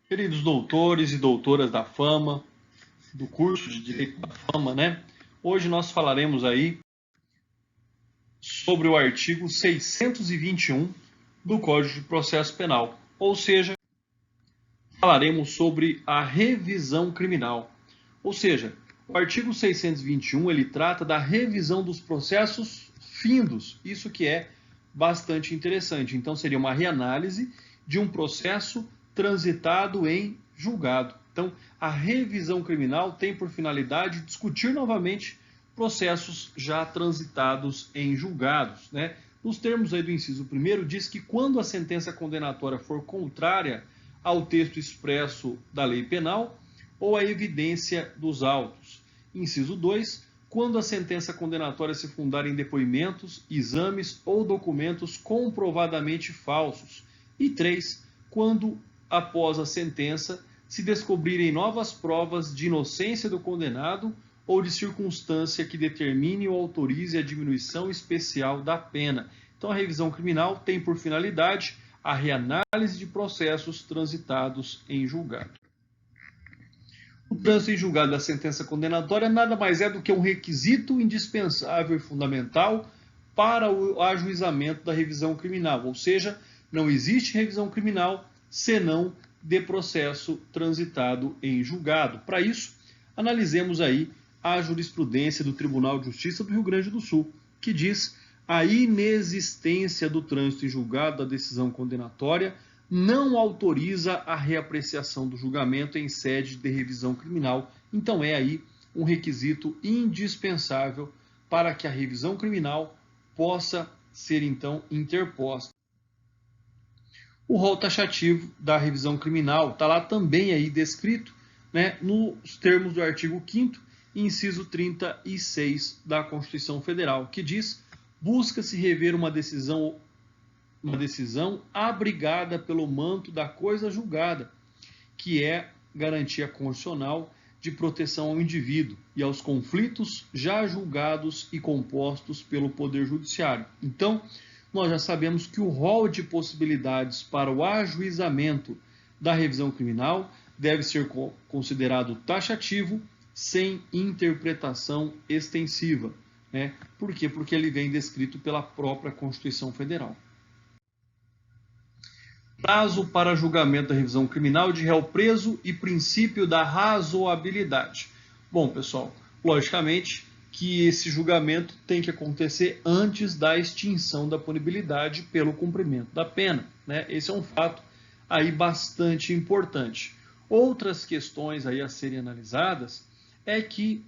Queridos doutores e doutoras da Fama, do curso de Direito da Fama, né? Hoje nós falaremos aí sobre o artigo 621 do Código de Processo Penal, ou seja, falaremos sobre a revisão criminal. Ou seja, o artigo 621 ele trata da revisão dos processos findos, isso que é bastante interessante. Então seria uma reanálise de um processo transitado em julgado. Então, a revisão criminal tem por finalidade discutir novamente processos já transitados em julgados, né? Nos termos aí do inciso 1º, diz que quando a sentença condenatória for contrária ao texto expresso da lei penal ou à evidência dos autos. Inciso 2, quando a sentença condenatória se fundar em depoimentos, exames ou documentos comprovadamente falsos. E 3, quando, após a sentença, se descobrirem novas provas de inocência do condenado ou de circunstância que determine ou autorize a diminuição especial da pena. Então, a revisão criminal tem por finalidade a reanálise de processos transitados em julgado. O trânsito em julgado da sentença condenatória nada mais é do que um requisito indispensável e fundamental para o ajuizamento da revisão criminal, ou seja, não existe revisão criminal senão de processo transitado em julgado. Para isso, analisemos aí a jurisprudência do Tribunal de Justiça do Rio Grande do Sul, que diz a inexistência do trânsito em julgado da decisão condenatória não autoriza a reapreciação do julgamento em sede de revisão criminal. Então é aí um requisito indispensável para que a revisão criminal possa ser então interposta. O rol taxativo da revisão criminal está lá também aí descrito, né, nos termos do artigo 5º, inciso 36 da Constituição Federal, que diz: busca-se rever uma decisão abrigada pelo manto da coisa julgada, que é garantia constitucional de proteção ao indivíduo e aos conflitos já julgados e compostos pelo Poder Judiciário. Então, nós já sabemos que o rol de possibilidades para o ajuizamento da revisão criminal deve ser considerado taxativo, sem interpretação extensiva. Né? Por quê? Porque ele vem descrito pela própria Constituição Federal. Prazo para julgamento da revisão criminal de réu preso e princípio da razoabilidade. Bom, pessoal, logicamente que esse julgamento tem que acontecer antes da extinção da punibilidade pelo cumprimento da pena. Né? Esse é um fato aí bastante importante. Outras questões aí a serem analisadas é que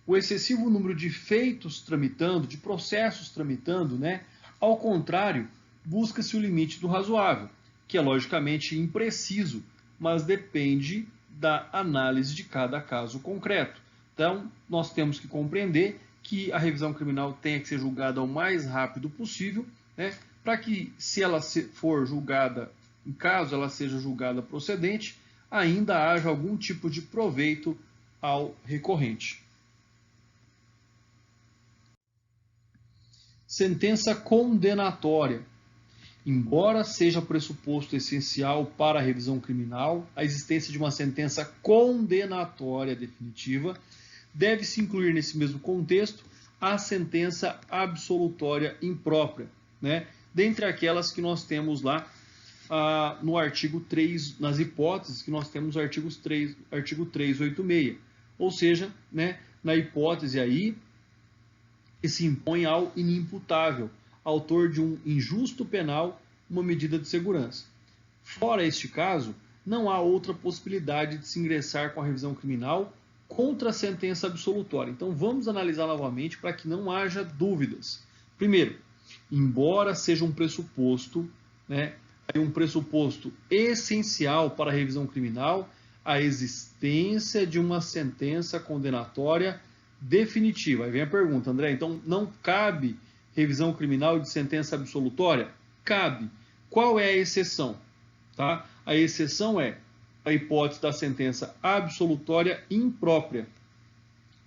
o excessivo número de feitos tramitando, de processos tramitando, né? Ao contrário, busca-se o limite do razoável, que é logicamente impreciso, mas depende da análise de cada caso concreto. Então, nós temos que compreender que a revisão criminal tenha que ser julgada o mais rápido possível, né, para que, se ela for julgada, em caso ela seja julgada procedente, ainda haja algum tipo de proveito ao recorrente. Sentença condenatória. Embora seja pressuposto essencial para a revisão criminal a existência de uma sentença condenatória definitiva, deve-se incluir nesse mesmo contexto a sentença absolutória imprópria, né? Dentre aquelas que nós temos lá no artigo 3, nas hipóteses que nós temos no artigo 386, ou seja, né, na hipótese aí que se impõe ao inimputável, autor de um injusto penal, uma medida de segurança. Fora este caso, não há outra possibilidade de se ingressar com a revisão criminal contra a sentença absolutória. Então vamos analisar novamente para que não haja dúvidas. Primeiro, embora seja um pressuposto, né, um pressuposto essencial para a revisão criminal, a existência de uma sentença condenatória definitiva. Aí vem a pergunta, André, então não cabe revisão criminal de sentença absolutória? Cabe. Qual é a exceção? Tá? A exceção é a hipótese da sentença absolutória imprópria,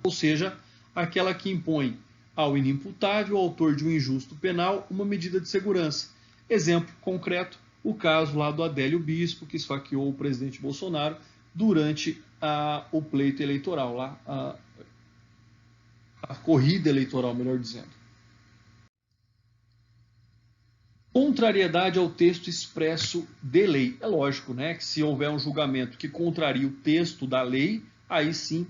ou seja, aquela que impõe ao inimputável, autor de um injusto penal, uma medida de segurança. Exemplo concreto, o caso lá do Adélio Bispo, que esfaqueou o presidente Bolsonaro durante o pleito eleitoral, lá, a corrida eleitoral, melhor dizendo. Contrariedade ao texto expresso de lei. É lógico, né, que se houver um julgamento que contraria o texto da lei, aí sim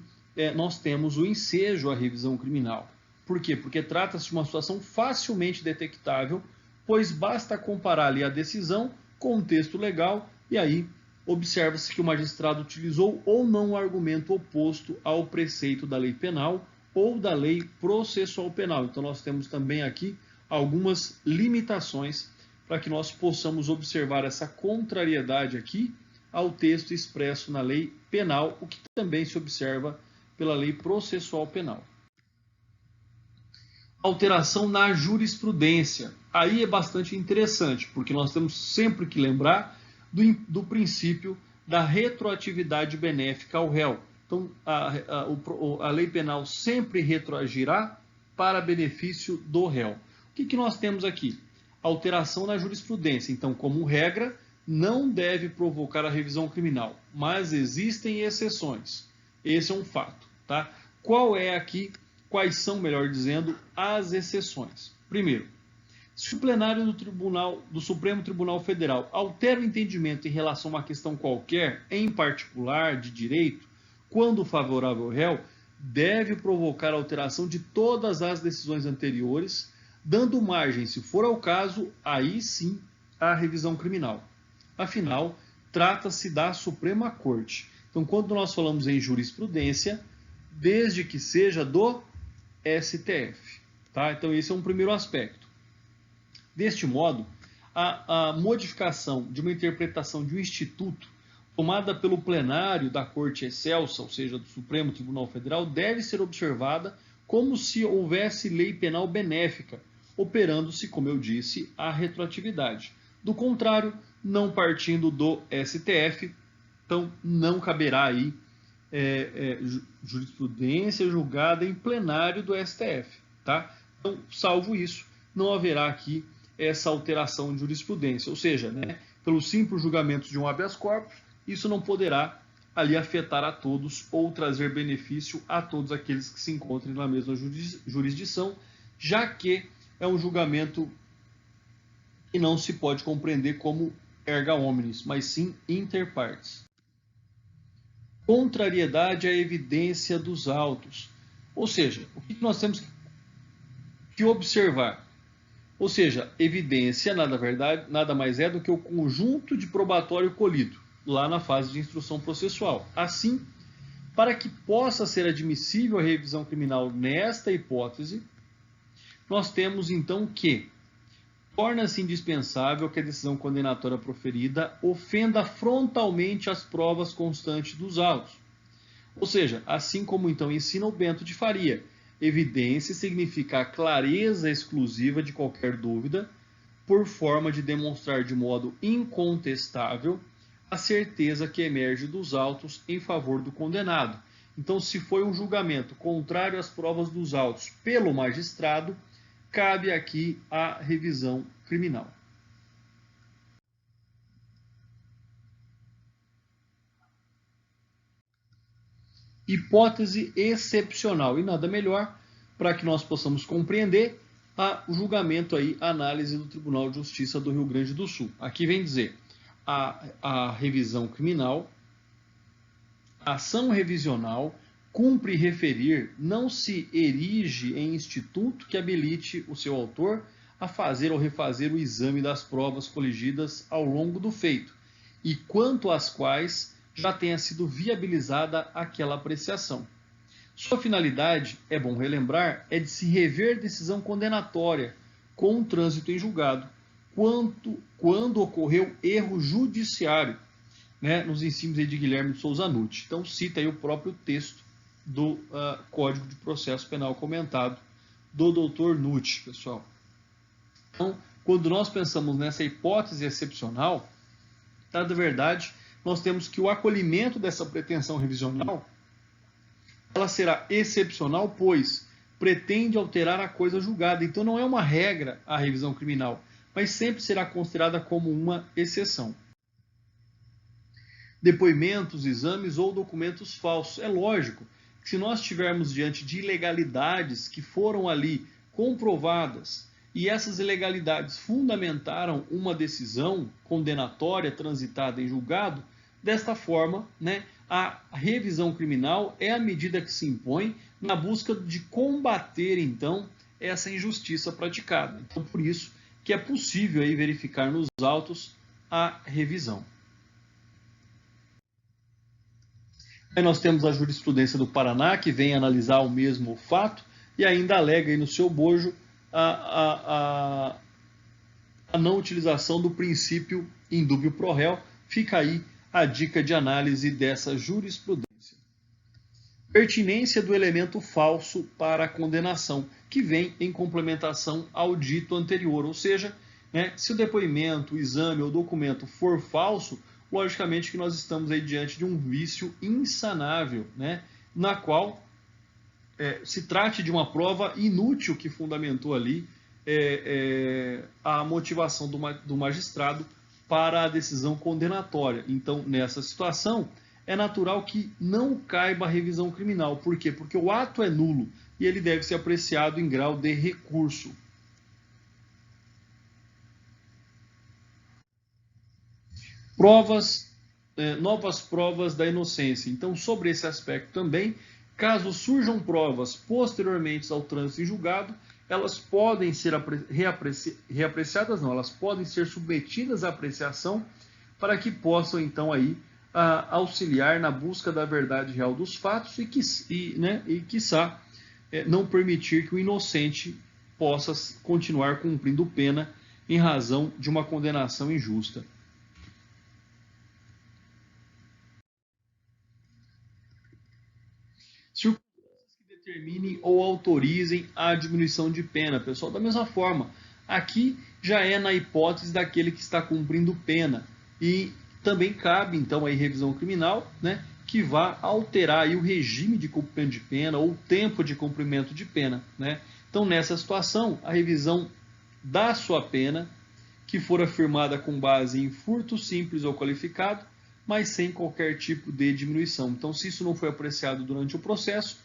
nós temos o ensejo à revisão criminal. Por quê? Porque trata-se de uma situação facilmente detectável, pois basta comparar ali a decisão com o texto legal e aí observa-se que o magistrado utilizou ou não o argumento oposto ao preceito da lei penal ou da lei processual penal. Então nós temos também aqui algumas limitações para que nós possamos observar essa contrariedade aqui ao texto expresso na lei penal, o que também se observa pela lei processual penal. Alteração na jurisprudência. Aí é bastante interessante, porque nós temos sempre que lembrar do princípio da retroatividade benéfica ao réu. Então, a lei penal sempre retroagirá para benefício do réu. O que nós temos aqui? Alteração na jurisprudência. Então, como regra, não deve provocar a revisão criminal, mas existem exceções. Esse é um fato, tá? Quais são, melhor dizendo, as exceções? Primeiro, se o plenário do Supremo Tribunal Federal altera o entendimento em relação a uma questão qualquer, em particular de direito, quando favorável ao réu, deve provocar a alteração de todas as decisões anteriores, dando margem, se for ao caso, aí sim, à revisão criminal. Afinal, trata-se da Suprema Corte. Então, quando nós falamos em jurisprudência, desde que seja do STF. Tá? Então, esse é um primeiro aspecto. Deste modo, a modificação de uma interpretação de um instituto tomada pelo plenário da Corte Excelsa, ou seja, do Supremo Tribunal Federal, deve ser observada como se houvesse lei penal benéfica, operando-se, como eu disse, a retroatividade. Do contrário, não partindo do STF, então não caberá aí jurisprudência julgada em plenário do STF. Tá? Então, salvo isso, não haverá aqui essa alteração de jurisprudência, ou seja, né, pelo simples julgamento de um habeas corpus, isso não poderá ali afetar a todos ou trazer benefício a todos aqueles que se encontrem na mesma jurisdição, já que é um julgamento que não se pode compreender como erga omnes, mas sim inter partes. Contrariedade à evidência dos autos. Ou seja, o que nós temos que observar? Ou seja, evidência, nada mais é do que o conjunto de probatório colhido, lá na fase de instrução processual. Assim, para que possa ser admissível a revisão criminal nesta hipótese, nós temos então que torna-se indispensável que a decisão condenatória proferida ofenda frontalmente as provas constantes dos autos. Ou seja, assim como então ensina o Bento de Faria, evidência significa a clareza exclusiva de qualquer dúvida, por forma de demonstrar de modo incontestável a certeza que emerge dos autos em favor do condenado. Então, se foi um julgamento contrário às provas dos autos pelo magistrado, cabe aqui a revisão criminal. Hipótese excepcional, e nada melhor para que nós possamos compreender o julgamento aí, a análise do Tribunal de Justiça do Rio Grande do Sul. Aqui vem dizer, a revisão criminal, a ação revisional, cumpre referir, não se erige em instituto que habilite o seu autor a fazer ou refazer o exame das provas coligidas ao longo do feito, e quanto às quais já tenha sido viabilizada aquela apreciação. Sua finalidade, é bom relembrar, é de se rever decisão condenatória com o trânsito em julgado, quando ocorreu erro judiciário, né, nos ensinos de Guilherme de Souza Nutti. Então, cita aí o próprio texto do Código de Processo Penal comentado do Dr. Nutti, pessoal. Então, quando nós pensamos nessa hipótese excepcional, na verdade, nós temos que o acolhimento dessa pretensão revisional, ela será excepcional, pois pretende alterar a coisa julgada. Então, não é uma regra a revisão criminal, mas sempre será considerada como uma exceção. Depoimentos, exames ou documentos falsos. É lógico que se nós estivermos diante de ilegalidades que foram ali comprovadas e essas ilegalidades fundamentaram uma decisão condenatória transitada em julgado, desta forma, a revisão criminal é a medida que se impõe na busca de combater, então, essa injustiça praticada. Então, por isso que é possível aí verificar nos autos a revisão. Aí nós temos a jurisprudência do Paraná, que vem analisar o mesmo fato e ainda alega aí no seu bojo a não utilização do princípio indúbio pro réu. Fica aí a dica de análise dessa jurisprudência. Pertinência do elemento falso para a condenação, que vem em complementação ao dito anterior, ou seja, se o depoimento, o exame ou documento for falso, logicamente que nós estamos aí diante de um vício insanável, na qual se trate de uma prova inútil que fundamentou ali a motivação do magistrado para a decisão condenatória. Então, nessa situação, é natural que não caiba a revisão criminal. Por quê? Porque o ato é nulo e ele deve ser apreciado em grau de recurso. Novas provas da inocência. Então, sobre esse aspecto também, caso surjam provas posteriormente ao trânsito em julgado, elas podem ser reapreciadas, não, elas podem ser submetidas à apreciação para que possam, então, aí, auxiliar na busca da verdade real dos fatos e quiçá, não permitir que o inocente possa continuar cumprindo pena em razão de uma condenação injusta. Circunstâncias que determinem ou autorizem a diminuição de pena. Pessoal, da mesma forma, aqui já é na hipótese daquele que está cumprindo pena. E também cabe, então, aí revisão criminal, que vá alterar aí o regime de cumprimento de pena ou o tempo de cumprimento de pena. Então, nessa situação, a revisão da sua pena, que for afirmada com base em furto simples ou qualificado, mas sem qualquer tipo de diminuição. Então, se isso não foi apreciado durante o processo,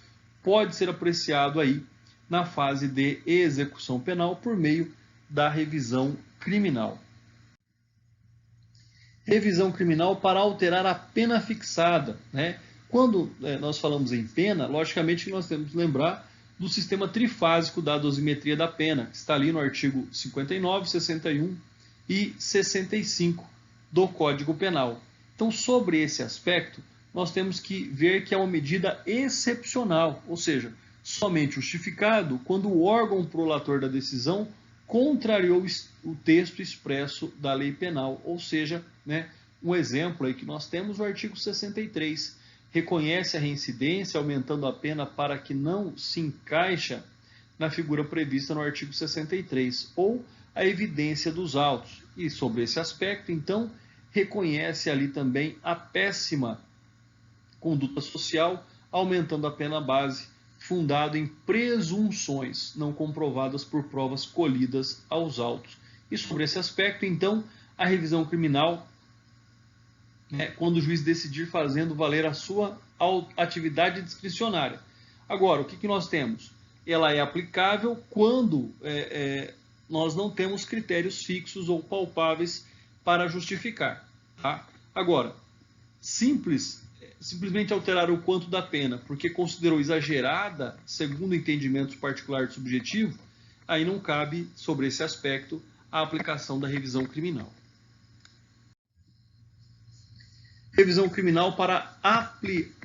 pode ser apreciado aí na fase de execução penal por meio da revisão criminal. Revisão criminal para alterar a pena fixada. Quando nós falamos em pena, logicamente nós temos que lembrar do sistema trifásico da dosimetria da pena, que está ali no artigo 59, 61 e 65 do Código Penal. Então, sobre esse aspecto, nós temos que ver que é uma medida excepcional, ou seja, somente justificado quando o órgão prolator da decisão contrariou o texto expresso da lei penal, ou seja, um exemplo aí que nós temos, o artigo 63, reconhece a reincidência, aumentando a pena para que não se encaixa na figura prevista no artigo 63, ou a evidência dos autos. E sobre esse aspecto, então, reconhece ali também a péssima conduta social, aumentando a pena base, fundado em presunções não comprovadas por provas colhidas aos autos. E sobre esse aspecto, então, a revisão criminal, quando o juiz decidir fazendo valer a sua atividade discricionária. Agora, o que nós temos? Ela é aplicável quando nós não temos critérios fixos ou palpáveis para justificar. Tá? Agora, simplesmente alterar o quanto da pena, porque considerou exagerada, segundo entendimento particular de subjetivo, aí não cabe, sobre esse aspecto, a aplicação da revisão criminal. Revisão criminal para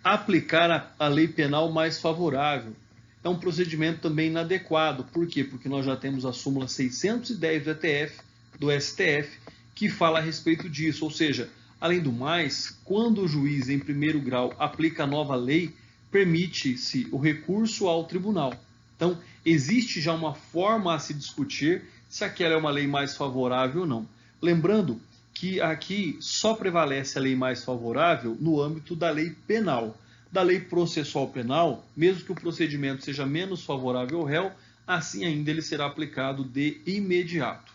aplicar a lei penal mais favorável. É um procedimento também inadequado. Por quê? Porque nós já temos a súmula 610 do STF, que fala a respeito disso. Ou seja, além do mais, quando o juiz em primeiro grau aplica a nova lei, permite-se o recurso ao tribunal. Então, existe já uma forma a se discutir se aquela é uma lei mais favorável ou não. Lembrando que aqui só prevalece a lei mais favorável no âmbito da lei penal. Da lei processual penal, mesmo que o procedimento seja menos favorável ao réu, assim ainda ele será aplicado de imediato.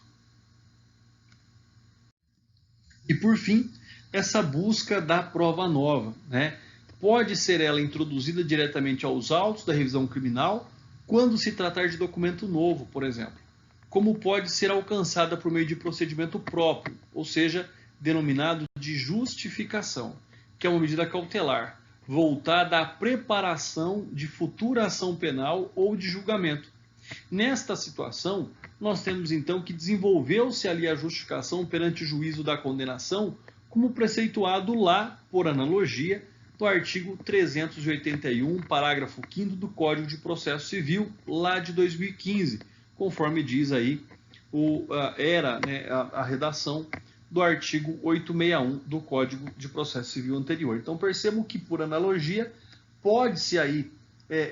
E por fim, essa busca da prova nova, né? Pode ser ela introduzida diretamente aos autos da revisão criminal quando se tratar de documento novo, por exemplo, como pode ser alcançada por meio de procedimento próprio, ou seja, denominado de justificação, que é uma medida cautelar, voltada à preparação de futura ação penal ou de julgamento. Nesta situação, nós temos então que desenvolveu-se ali a justificação perante o juízo da condenação, como preceituado lá, por analogia, do artigo 381, parágrafo 5º do Código de Processo Civil, lá de 2015, conforme diz aí a redação do artigo 861 do Código de Processo Civil anterior. Então percebam que, por analogia, pode-se aí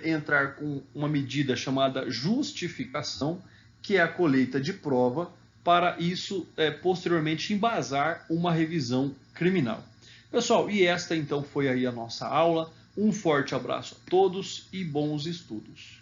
entrar com uma medida chamada justificação, que é a colheita de prova, para isso posteriormente embasar uma revisão criminal. Pessoal, e esta então foi aí a nossa aula. Um forte abraço a todos e bons estudos.